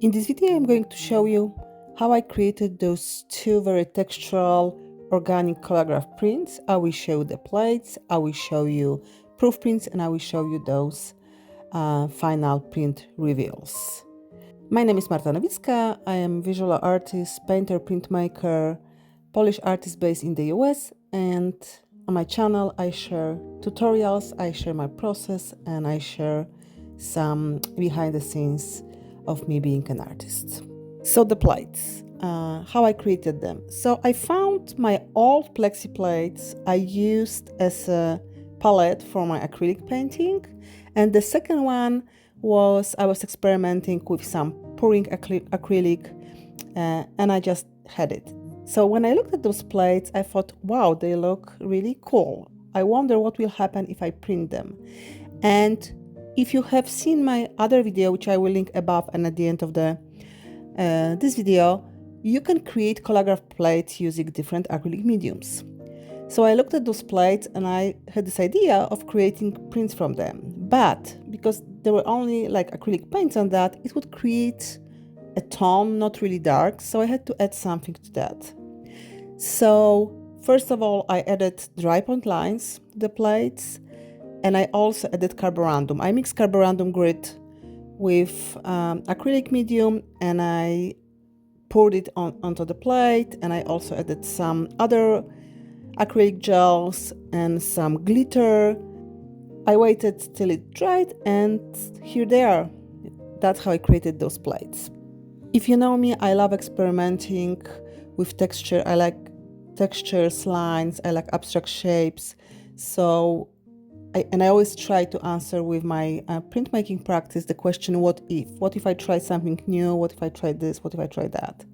In this video, I'm going to show you how I created those two very textural organic Collagraph prints. I will show the plates, I will show you proof prints, and I will show you those final print reveals. My name is Marta Nowicka. I am visual artist, painter, printmaker, Polish artist based in the US, and on my channel I share tutorials, I share my process, and I share some behind the scenes of me being an artist. So the plates, how I created them. So I found my old plexi plates I used as a palette for my acrylic painting, and the second one was I was experimenting with some pouring acrylic and I just had it. So when I looked at those plates, I thought, wow, they look really cool. I wonder what will happen if I print them. And if you have seen my other video, which I will link above and at the end of this video, you can create Collagraph plates using different acrylic mediums. So I looked at those plates and I had this idea of creating prints from them. But because there were only like acrylic paints on that, it would create a tone not really dark. So I had to add something to that. So first of all, I added drypoint lines to the plates, and I also added carborundum. I mixed carborundum grit with acrylic medium, and I poured it onto the plate, and I also added some other acrylic gels and some glitter. I waited till it dried, and here they are. That's how I created those plates. If you know me, I love experimenting with texture. I like textures, lines, I like abstract shapes. So I always try to answer with my printmaking practice the question, what if? What if I try something new? What if I try this? What if I try that?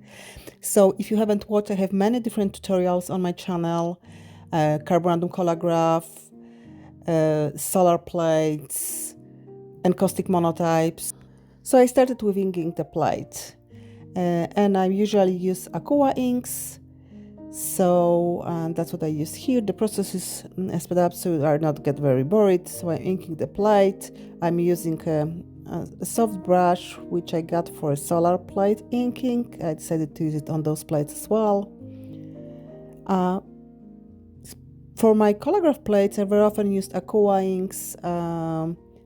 So if you haven't watched, I have many different tutorials on my channel, carborundum Collagraph, solar plates, encaustic monotypes. So I started with inking the plate, and I usually use aqua inks. So that's what I use here. The process is sped up so I not get very bored. So I'm inking the plate. I'm using a soft brush which I got for a solar plate inking. I decided to use it on those plates as well. For my Collagraph plates, I very often used aqua inks,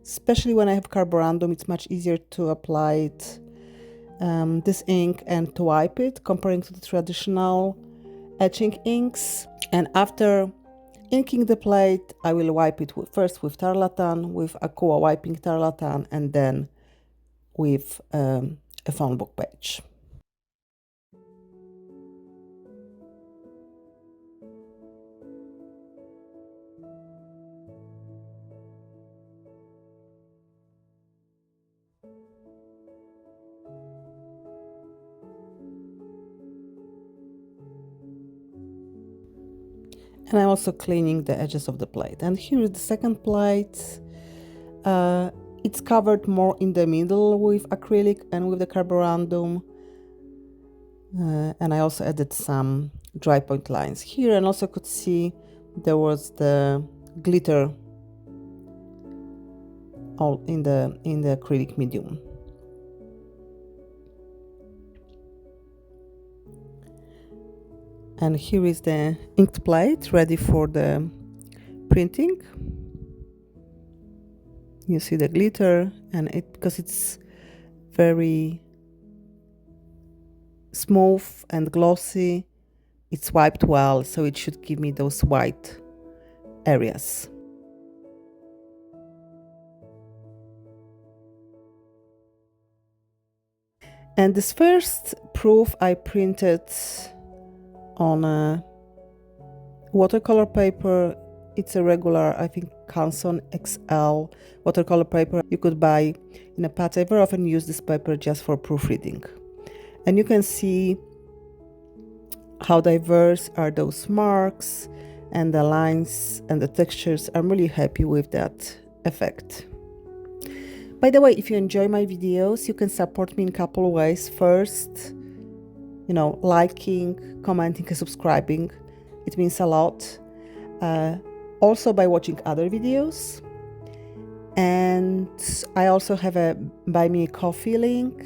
especially when I have carborundum. It's much easier to apply it, this ink, and to wipe it comparing to the traditional etching inks. And after inking the plate, I will wipe it first with tarlatan, with aqua wiping tarlatan, and then with a phone book page. And I'm also cleaning the edges of the plate. And here is the second plate. It's covered more in the middle with acrylic and with the carborundum. And I also added some dry point lines here, and also could see there was the glitter all in the acrylic medium. And here is the inked plate ready for the printing. You see the glitter, and because it's very smooth and glossy, it's wiped well, so it should give me those white areas. And this first proof I printed on a watercolor paper. It's a regular, I think, Canson XL watercolor paper you could buy in a patch. I very often use this paper just for proofreading. And you can see how diverse are those marks and the lines and the textures. I'm really happy with that effect. By the way, if you enjoy my videos, you can support me in a couple of ways. First, liking, commenting, and subscribing. It means a lot. Also by watching other videos. And I also have a Buy Me a Coffee link.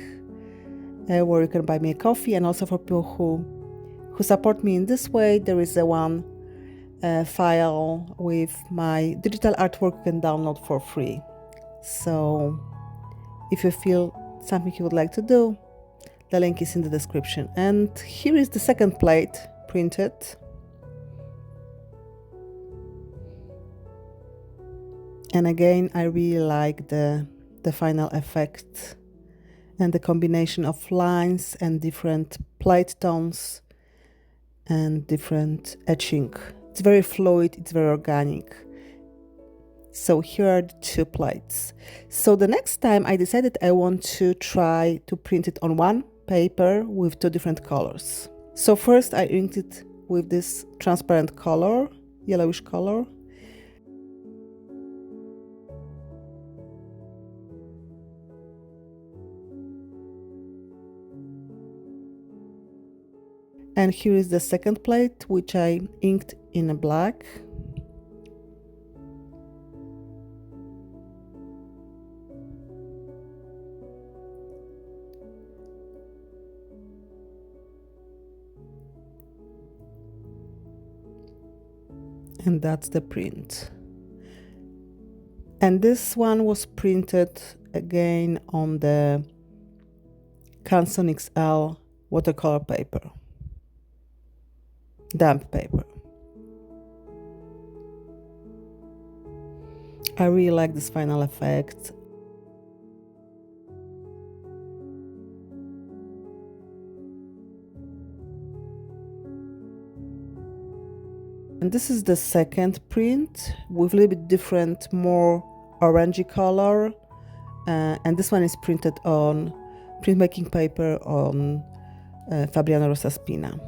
where you can buy me a coffee, and also for people who support me in this way, there is a one file with my digital artwork you can download for free. So if you feel something you would like to do, the link is in the description. And here is the second plate printed. And again, I really like the final effect and the combination of lines and different plate tones and different etching. It's very fluid, it's very organic. So here are the two plates. So the next time I decided I want to try to print it on one paper with two different colors. So first I inked it with this transparent color, yellowish color. And here is the second plate, which I inked in a black. And that's the print. And this one was printed again on the Canson XL watercolor paper, damp paper. I really like this final effect. And this is the second print with a little bit different, more orangey color. And this one is printed on printmaking paper on Fabriano Rosa Spina.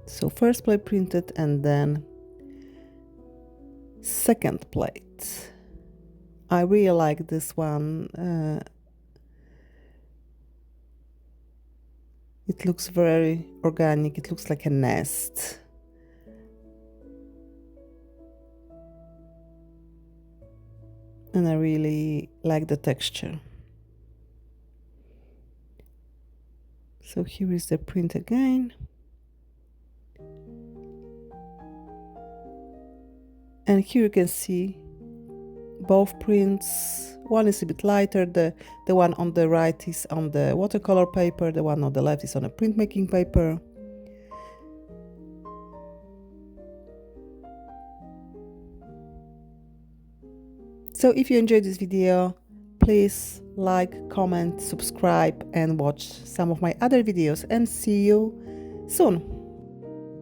So first plate printed and then second plate. I really like this one. It looks very organic, it looks like a nest. And I really like the texture. So here is the print again. And here you can see both prints. One is a bit lighter, the one on the right is on the watercolor paper, the one on the left is on a printmaking paper. So if you enjoyed this video, please like, comment, subscribe and watch some of my other videos, and see you soon.